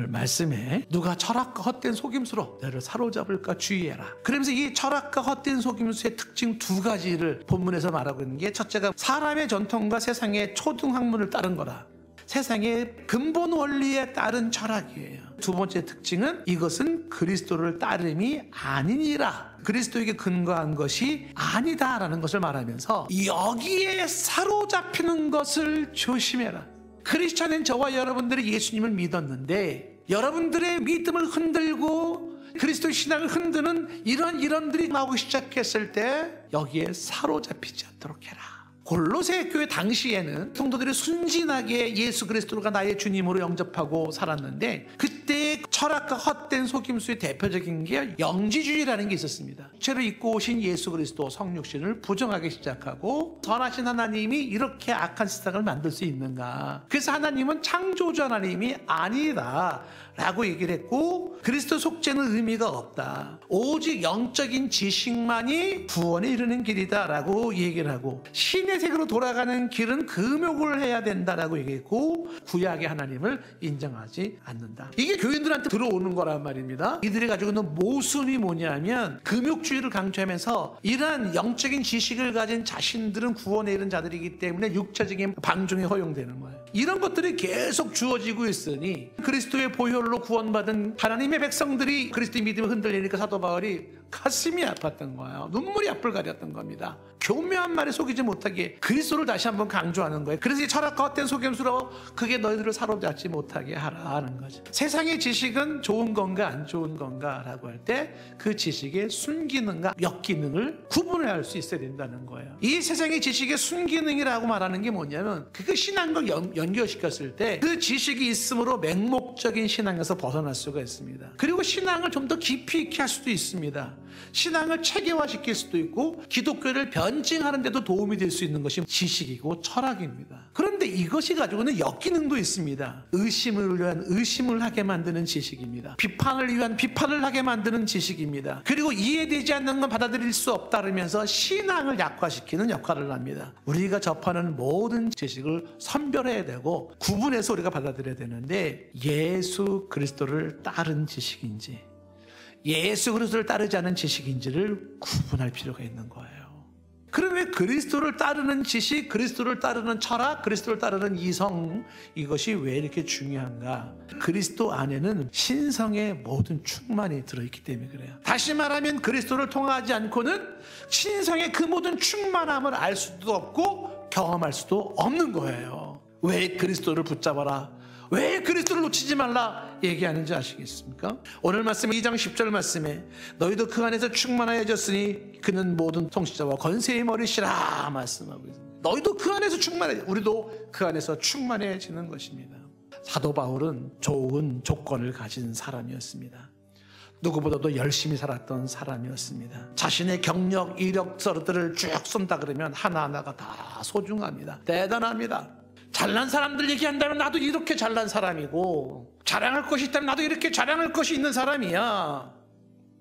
말씀에 누가 철학과 헛된 속임수로 너를 사로잡을까 주의해라. 그러면서 이 철학과 헛된 속임수의 특징 두 가지를 본문에서 말하고 있는 게, 첫째가 사람의 전통과 세상의 초등학문을 따른 거라. 세상의 근본 원리에 따른 철학이에요. 두 번째 특징은 이것은 그리스도를 따름이 아니니라. 그리스도에게 근거한 것이 아니다라는 것을 말하면서 여기에 사로잡히는 것을 조심해라. 크리스찬인 저와 여러분들이 예수님을 믿었는데 여러분들의 믿음을 흔들고 그리스도 신앙을 흔드는 이런 일원들이 나오기 시작했을 때 여기에 사로잡히지 않도록 해라. 골로새 교회 당시에는 성도들이 순진하게 예수 그리스도가 나의 주님으로 영접하고 살았는데, 그때 철학과 헛된 속임수의 대표적인 게 영지주의라는 게 있었습니다. 죄를 입고 오신 예수 그리스도 성육신을 부정하기 시작하고, 선하신 하나님이 이렇게 악한 세상을 만들 수 있는가, 그래서 하나님은 창조주 하나님이 아니다 라고 얘기를 했고, 그리스도 속죄는 의미가 없다, 오직 영적인 지식만이 구원에 이르는 길이다 라고 얘기를 하고, 신의 세계로 돌아가는 길은 금욕을 해야 된다라고 얘기했고, 구약의 하나님을 인정하지 않는다. 이게 교인들한테 들어오는 거란 말입니다. 이들이 가지고 있는 모순이 뭐냐면 금욕주의를 강조하면서 이러한 영적인 지식을 가진 자신들은 구원에 이른 자들이기 때문에 육체적인 방종이 허용되는 거예요. 이런 것들이 계속 주어지고 있으니 그리스도의 보혈로 구원받은 하나님의 백성들이 그리스도의 믿음을 흔들리니까 사도 바울이 가슴이 아팠던 거예요. 눈물이 앞을 가렸던 겁니다. 교묘한 말에 속이지 못하게 그리스도를 다시 한번 강조하는 거예요. 그래서 이 철학과 헛된 속임수로 그게 너희들을 사로잡지 못하게 하라는 거죠. 세상의 지식은 좋은 건가 안 좋은 건가 라고 할 때 그 지식의 순기능과 역기능을 구분을 할 수 있어야 된다는 거예요. 이 세상의 지식의 순기능이라고 말하는 게 뭐냐면, 그게 신앙과 연결시켰을 때 그 지식이 있으므로 맹목적인 신앙에서 벗어날 수가 있습니다. 그리고 신앙을 좀 더 깊이 있게 할 수도 있습니다. 신앙을 체계화시킬 수도 있고 기독교를 변증하는 데도 도움이 될 수 있는 것이 지식이고 철학입니다. 그런데 이것이 가지고는 역기능도 있습니다. 의심을 위한 의심을 하게 만드는 지식입니다. 비판을 위한 비판을 하게 만드는 지식입니다. 그리고 이해되지 않는 건 받아들일 수 없다면서 신앙을 약화시키는 역할을 합니다. 우리가 접하는 모든 지식을 선별해야 되고 구분해서 우리가 받아들여야 되는데, 예수 그리스도를 따른 지식인지 예수 그리스도를 따르지 않은 지식인지를 구분할 필요가 있는 거예요. 그럼 왜 그리스도를 따르는 지식, 그리스도를 따르는 철학, 그리스도를 따르는 이성, 이것이 왜 이렇게 중요한가? 그리스도 안에는 신성의 모든 충만이 들어있기 때문에 그래요. 다시 말하면 그리스도를 통하지 않고는 신성의 그 모든 충만함을 알 수도 없고 경험할 수도 없는 거예요. 왜 그리스도를 붙잡아라, 왜 그리스도를 놓치지 말라 얘기하는지 아시겠습니까? 오늘 말씀 2장 10절 말씀에 너희도 그 안에서 충만해졌으니 그는 모든 통치자와 권세의 머리시라 말씀하고 있습니다. 너희도 그 안에서 충만해, 우리도 그 안에서 충만해지는 것입니다. 사도 바울은 좋은 조건을 가진 사람이었습니다. 누구보다도 열심히 살았던 사람이었습니다. 자신의 경력, 이력서들을 쭉 쏜다 그러면 하나하나가 다 소중합니다. 대단합니다. 잘난 사람들 얘기한다면 나도 이렇게 잘난 사람이고, 자랑할 것이 있다면 나도 이렇게 자랑할 것이 있는 사람이야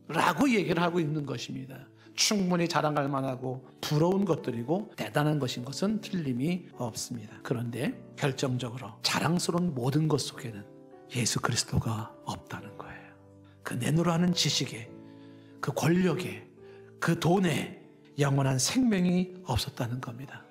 라고 얘기를 하고 있는 것입니다. 충분히 자랑할 만하고 부러운 것들이고 대단한 것인 것은 틀림이 없습니다. 그런데 결정적으로 자랑스러운 모든 것 속에는 예수 그리스도가 없다는 거예요. 그 내놓으라 하는 지식에, 그 권력에, 그 돈에 영원한 생명이 없었다는 겁니다.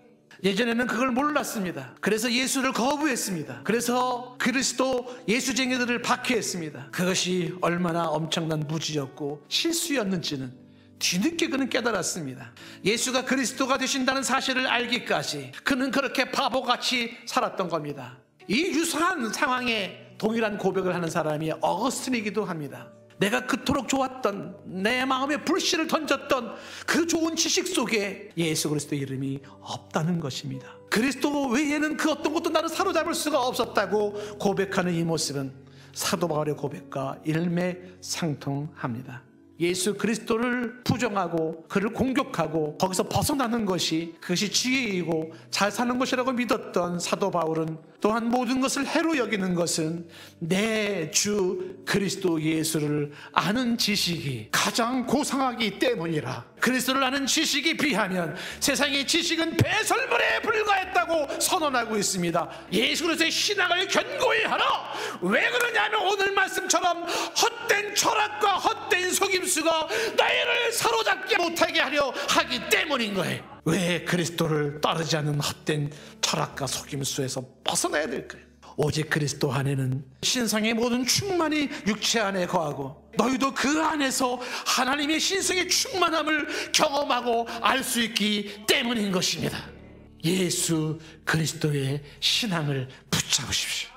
예전에는 그걸 몰랐습니다. 그래서 예수를 거부했습니다. 그래서 그리스도 예수쟁이들을 박해했습니다. 그것이 얼마나 엄청난 무지였고 실수였는지는 뒤늦게 그는 깨달았습니다. 예수가 그리스도가 되신다는 사실을 알기까지 그는 그렇게 바보같이 살았던 겁니다. 이 유사한 상황에 동일한 고백을 하는 사람이 어거스틴이기도 합니다. 내가 그토록 좋았던, 내 마음에 불씨를 던졌던 그 좋은 지식 속에 예수 그리스도의 이름이 없다는 것입니다. 그리스도 외에는 그 어떤 것도 나를 사로잡을 수가 없었다고 고백하는 이 모습은 사도 바울의 고백과 일맥상통합니다. 예수 그리스도를 부정하고 그를 공격하고 거기서 벗어나는 것이, 그것이 지혜이고 잘 사는 것이라고 믿었던 사도 바울은 또한 모든 것을 해로 여기는 것은 내 주 그리스도 예수를 아는 지식이 가장 고상하기 때문이라. 그리스도를 아는 지식이 비하면 세상의 지식은 배설물에 불과했다고 선언하고 있습니다. 예수 그리스도의 신앙을 견고히 하라. 왜 그러냐면 오늘 말씀처럼 헛된 철학과 헛된 속임수가 너희를 사로잡지 못하게 하려 하기 때문인 거예요. 왜 그리스도를 따르지 않는 헛된 철학과 속임수에서 벗어나야 될까요? 오직 그리스도 안에는 신성의 모든 충만이 육체 안에 거하고 너희도 그 안에서 하나님의 신성의 충만함을 경험하고 알 수 있기 때문인 것입니다. 예수 그리스도의 신앙을 붙잡으십시오.